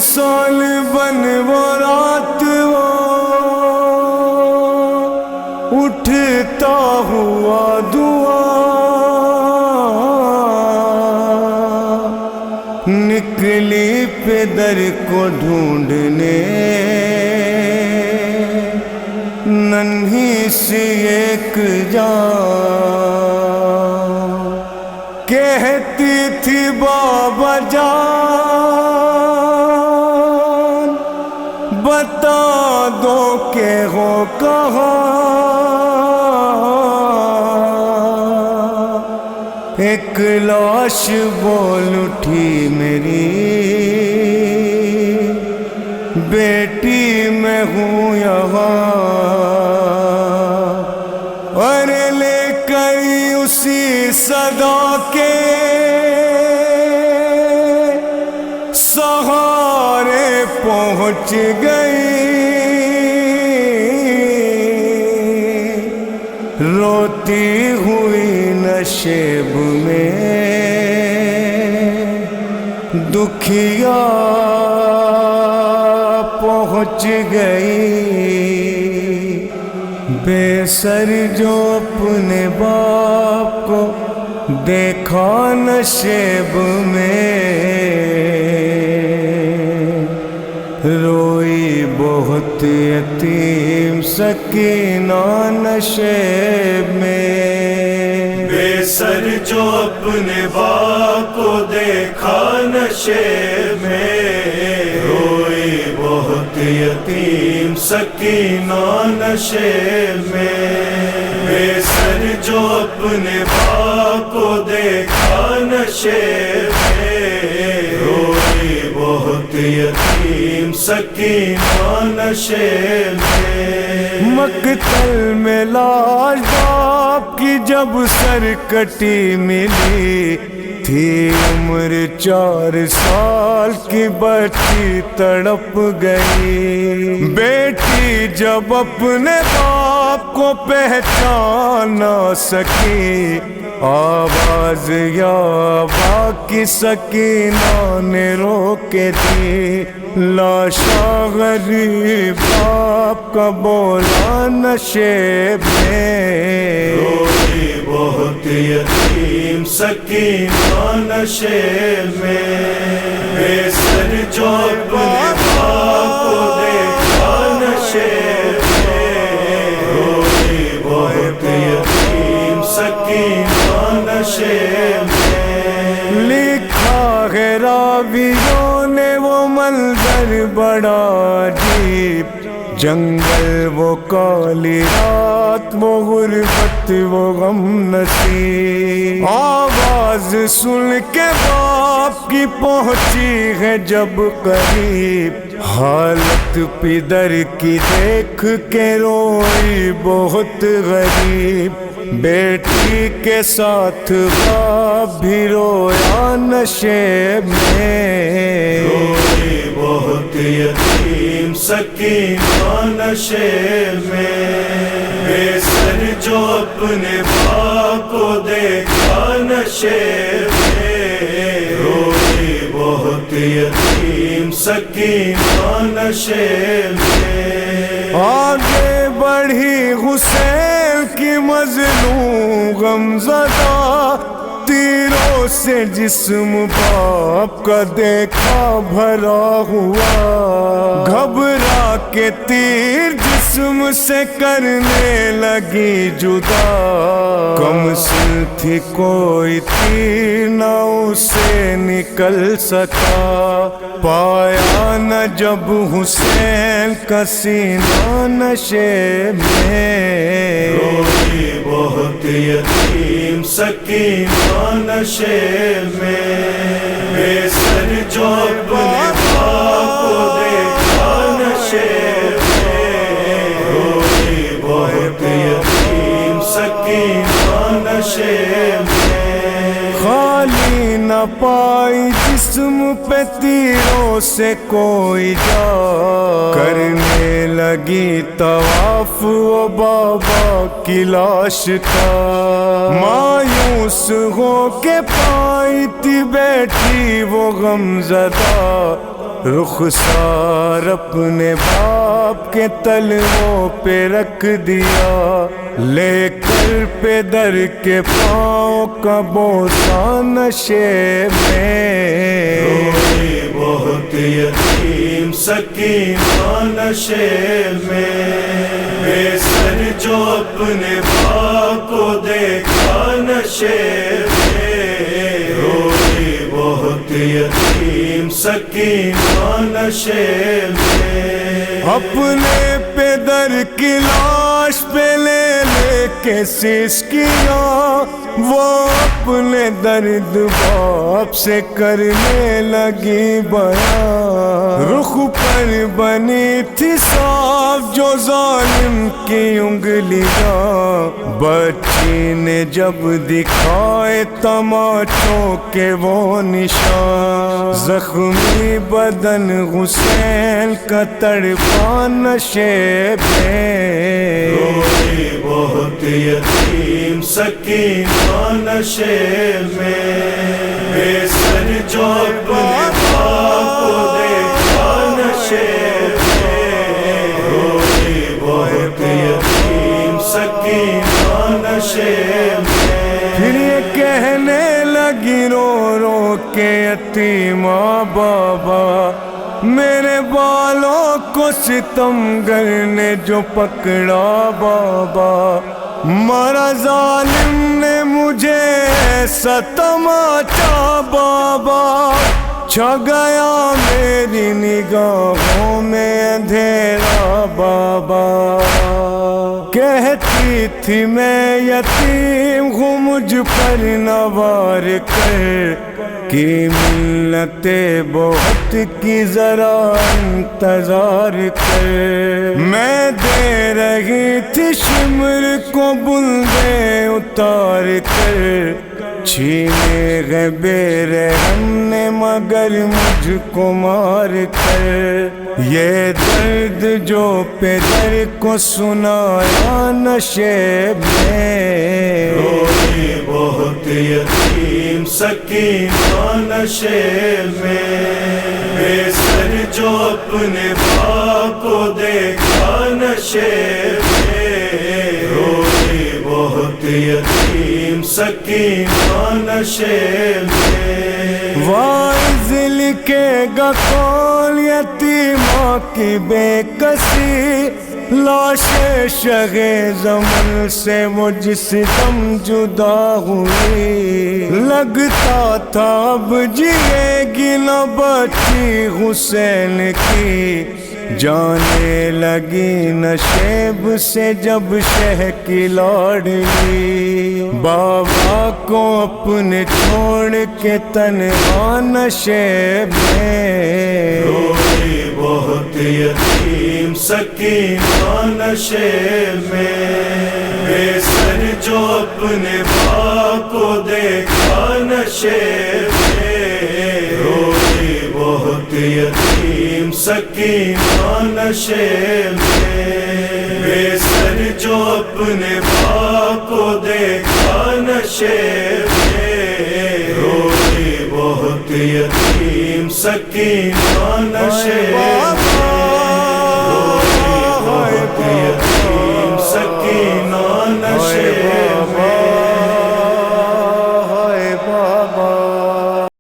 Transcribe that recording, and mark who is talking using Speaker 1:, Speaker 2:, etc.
Speaker 1: سال بن وہ رات وہ اٹھتا ہوا دعا نکلی پدر کو ڈھونڈنے ننھی سی ایک جان کہتی تھی بابا جان بتا دو کہ ہو کہاں ایک لاش بول اٹھی میری بیٹی میں ہوں یہاں اور لے کر اسی صدا کے سہارے پہنچ گئی روتی ہوئی نشیب میں دکھیا پہنچ گئی بے سر جو اپنے باپ کو دیکھا نشیب میں روئی بہت یتیم سکینہ نشیب میں
Speaker 2: بے سر جو اپنے باپ کو دیکھا نشیب میں روئی بہت یتیم سکینہ نشیب میں بے سر جو اپنے باپ کو دیکھا نشیب میں روئی بہت یتیم سکینہ نشیب میں
Speaker 1: مقتل میں لاش باپ کی جب سر کٹی ملی تھی عمر 4 سال کی بچی تڑپ گئی بیٹی جب اپنے باپ کو پہچان نہ سکی آواز یا باقی سکینہ نے روک دی لاشا غریب باپ کا بولا نشیب میں
Speaker 2: روئی بہت یتیم سکینہ نشیب میں بے سر جو اپنے باپ کو دیکھا نشیب میں روئی بہت یتیم سکینہ نشیب میں
Speaker 1: لکھا ہے راویوں نے وہ منظر بڑا عجیب جنگل وہ کالی رات وہ غربت وہ غم نصیب آواز سن کے باپ کی پہنچی ہے جب قریب حالت پدر کی دیکھ کے روئی بہت غریب بیٹی کے ساتھ باپ بھی رویا نشیب میں
Speaker 2: روئی بہت یتیم سکینہ نشیب میں بے سر جو اپنے باپ کو دیکھا نشیب میں روئی بہت یتیم سکینہ نشیب میں
Speaker 1: آگے بڑھی حسین کی مظلوم غمزدہ تیروں سے جسم باپ کا دیکھا بھرا ہوا گھبرا کے تیر جسم سے کرنے لگی جدا کم سن تھی کوئی تیر نہ اسے نکل سکا پایا نہ جب حسین کا سینہ نشیب میں
Speaker 2: روئی بہت یتیم سکینہ نشیب میں بے سر جو اپنے باپ کو دیکھا نشیب میں روئی بہت یتیم سکینہ نشیب میں
Speaker 1: خالی نہ پائی جسم پہ تیروں سے کوئی جا، کرنے لگی طواف وہ بابا کی لاش کا، مایوس ہو کے پائی تھی بیٹھی وہ غمزدہ، رخسار اپنے باپ کے تلووں پہ رکھ دیا، لے کر پہ در کے پاؤں کا بوسہ نشے میں،
Speaker 2: روئی بہت یتیم سکینہ نشے میں، بے سر جو اپنے باپ کو دیکھا نشے میں، روئی بہت یتیم سکینہ نشے میں،
Speaker 1: اپنے پدر کی لاش پہ لے لے کے سسکیاں، وہ اپنے درد باپ سے کرنے لگی بیان، رخ پر بنی تھی صاف جو ظالم کی انگلیاں، بچی نے جب دکھائے تماچوں کے وہ نشان، زخمی بدن حسین کا تڑپا نشے میں،
Speaker 2: روئی بہت یتیم سکینہ نشے میں، بے سر جو اپنے باپ کو دیکھا نشے میں، روئی بہت یتیم سکینہ نشے میں،
Speaker 1: پھر یہ کہنے لگی رو رو کے یتیمہ بابا، میرے بالوں کو ستمگر نے جو پکڑا بابا، مارا ظالم نے مجھے ایسا تماچا بابا، چھا گیا میری نگاہوں میں اندھیرا بابا، کہتی تھی میں یتیم ہوں مجھ پر نوار کر، کی ملت بہت کی ذرا انتظار کر، میں دے رہی تھی شمر کو بلندے اتار کر، چھینے گئے بے رحم نے مگر مجھ کو مار کر، یہ درد جو پدر کو سنایا نشے میں،
Speaker 2: روئی بہت یتیم سکینہ نشے میں، بے سر جو اپنے باپ کو دیکھا نشے میں، روئی بہت یتیم سکینہ نشے میں،
Speaker 1: واعظ لکھے گا کون یتیمہ کی بے کسی، لاش شہ زمن سے وہ جس دم جدا ہوئی، لگتا تھا اب جیے گی نہ بچی حسین کی، جانے لگی نشیب سے جب شہ کی لاڈلی، بابا کو اپنے چھوڑ کے تنہا نشیب میں،
Speaker 2: روئی بہت یتیم سکینہ نشے میں، بے سر جو اپنے باپ کو دیکھا نشے میں، روئی بہت یتیم سکینہ نشے میں، بے سر جو اپنے باپ کو دیکھا نشے میں، روئی بہت یتیم سکینہ نشے میں، روئی بہت یتیم سکینہ نشے میں،
Speaker 1: بابا